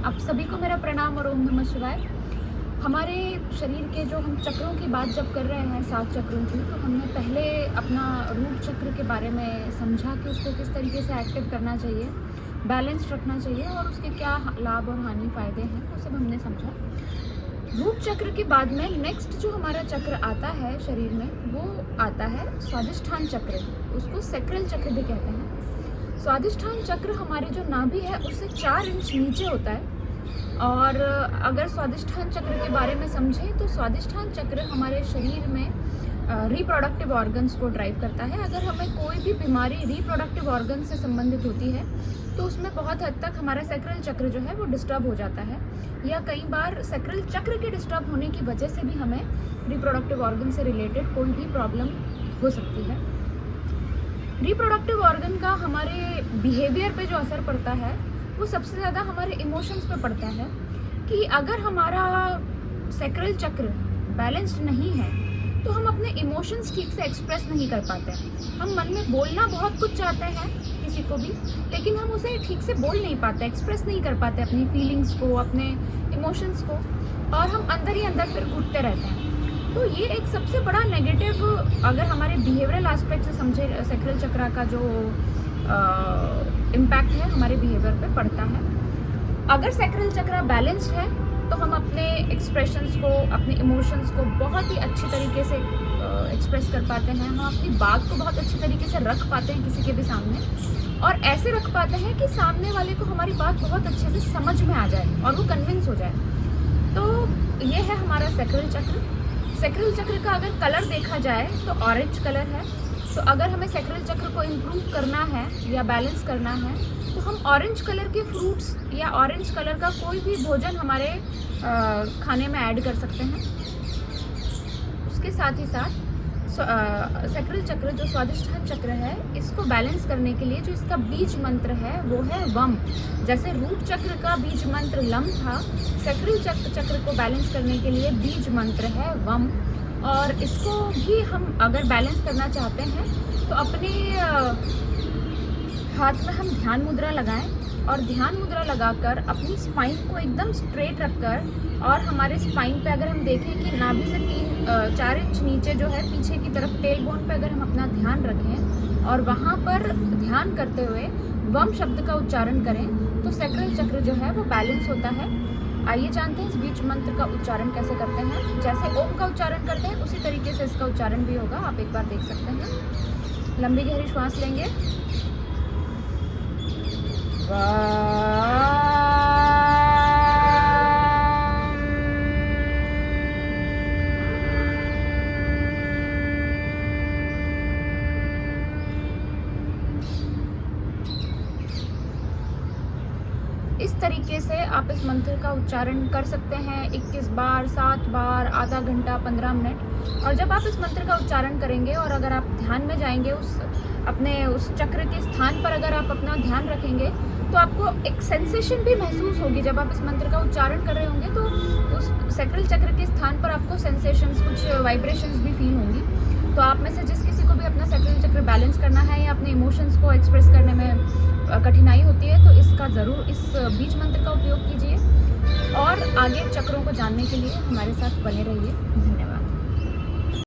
आप सभी को मेरा प्रणाम और ओम नमः शिवाय। हमारे शरीर के जो हम चक्रों की बात जब कर रहे हैं, 7 चक्रों की, तो हमने पहले अपना रूट चक्र के बारे में समझा कि उसको किस तरीके से एक्टिव करना चाहिए, बैलेंस रखना चाहिए और उसके क्या लाभ और हानि फ़ायदे हैं, वो सब हमने समझा। रूट चक्र के बाद में नेक्स्ट जो हमारा चक्र आता है शरीर में, वो आता है स्वादिष्ठान चक्र। उसको सैक्रल चक्र भी कहते हैं। स्वादिष्ठान चक्र हमारे जो नाभि है उससे 4 इंच नीचे होता है। और अगर स्वादिष्ठान चक्र के बारे में समझें तो स्वादिष्ठान चक्र हमारे शरीर में रिप्रोडक्टिव ऑर्गन्स को ड्राइव करता है। अगर हमें कोई भी बीमारी रिप्रोडक्टिव ऑर्गन से संबंधित होती है तो उसमें बहुत हद तक हमारा सैक्रल चक्र जो है वो डिस्टर्ब हो जाता है, या कई बार सैक्रल चक्र के डिस्टर्ब होने की वजह से भी हमें रिप्रोडक्टिव ऑर्गन से रिलेटेड कोई भी प्रॉब्लम हो सकती है। रिप्रोडक्टिव ऑर्गन का हमारे बिहेवियर पे जो असर पड़ता है वो सबसे ज़्यादा हमारे इमोशंस पे पड़ता है। कि अगर हमारा सैक्रल चक्र बैलेंस्ड नहीं है तो हम अपने इमोशंस ठीक से एक्सप्रेस नहीं कर पाते हैं। हम मन में बोलना बहुत कुछ चाहते हैं किसी को भी, लेकिन हम उसे ठीक से बोल नहीं पाते, एक्सप्रेस नहीं कर पाते अपनी फीलिंग्स को, अपने इमोशंस को, और हम अंदर ही अंदर फिर घुटते रहते हैं। तो ये एक सबसे बड़ा नेगेटिव, अगर हमारे बिहेवियरल एस्पेक्ट से समझे, सैक्रल चक्र का जो इम्पैक्ट है हमारे बिहेवियर पे पड़ता है। अगर सैक्रल चक्र बैलेंस्ड है तो हम अपने एक्सप्रेशंस को, अपने इमोशंस को बहुत ही अच्छी तरीके से एक्सप्रेस कर पाते हैं। हम अपनी बात को बहुत अच्छी तरीके से रख पाते हैं किसी के भी सामने, और ऐसे रख पाते हैं कि सामने वाले को हमारी बात बहुत अच्छे से समझ में आ जाए और वो कन्विंस हो जाए। तो ये है हमारा सैक्रल चक्र। सैक्रल चक्र का अगर कलर देखा जाए तो ऑरेंज कलर है। तो अगर हमें सैक्रल चक्र को इम्प्रूव करना है या बैलेंस करना है तो हम ऑरेंज कलर के फ्रूट्स या ऑरेंज कलर का कोई भी भोजन हमारे खाने में ऐड कर सकते हैं। उसके साथ ही साथ सैक्रल चक्र जो स्वादिष्ठान चक्र है, इसको बैलेंस करने के लिए जो इसका बीज मंत्र है वो है वम। जैसे रूट चक्र का बीज मंत्र लम था, सैक्रल चक्र को बैलेंस करने के लिए बीज मंत्र है वम। और इसको भी हम अगर बैलेंस करना चाहते हैं तो अपने हाथ में हम ध्यान मुद्रा लगाएं, और ध्यान मुद्रा लगाकर अपनी स्पाइन को एकदम स्ट्रेट रखकर, और हमारे स्पाइन पे अगर हम देखें कि नाभि से 4 इंच नीचे जो है पीछे की तरफ टेल बोन पे अगर हम अपना ध्यान रखें और वहाँ पर ध्यान करते हुए वम शब्द का उच्चारण करें तो सैक्रल चक्र जो है वो बैलेंस होता है। आइए जानते हैं इस बीज मंत्र का उच्चारण कैसे करते हैं। जैसे ओम का उच्चारण करते हैं उसी तरीके से इसका उच्चारण भी होगा, आप एक बार देख सकते हैं। लंबी गहरी श्वास लेंगे, इस तरीके से आप इस मंत्र का उच्चारण कर सकते हैं 21 बार, 7 बार, आधा घंटा, 15 मिनट। और जब आप इस मंत्र का उच्चारण करेंगे और अगर आप ध्यान में जाएंगे, उस चक्र के स्थान पर अगर आप अपना ध्यान रखेंगे तो आपको एक सेंसेशन भी महसूस होगी। जब आप इस मंत्र का उच्चारण कर रहे होंगे तो उस सैक्रल चक्र के स्थान पर आपको सेंसेशंस, कुछ वाइब्रेशंस भी फील होंगी। तो आप में से जिस किसी को भी अपना सैक्रल चक्र बैलेंस करना है या अपने इमोशंस को एक्सप्रेस करने में कठिनाई होती है तो इसका ज़रूर, इस बीज मंत्र का उपयोग कीजिए, और आगे चक्रों को जानने के लिए हमारे साथ बने रहिए।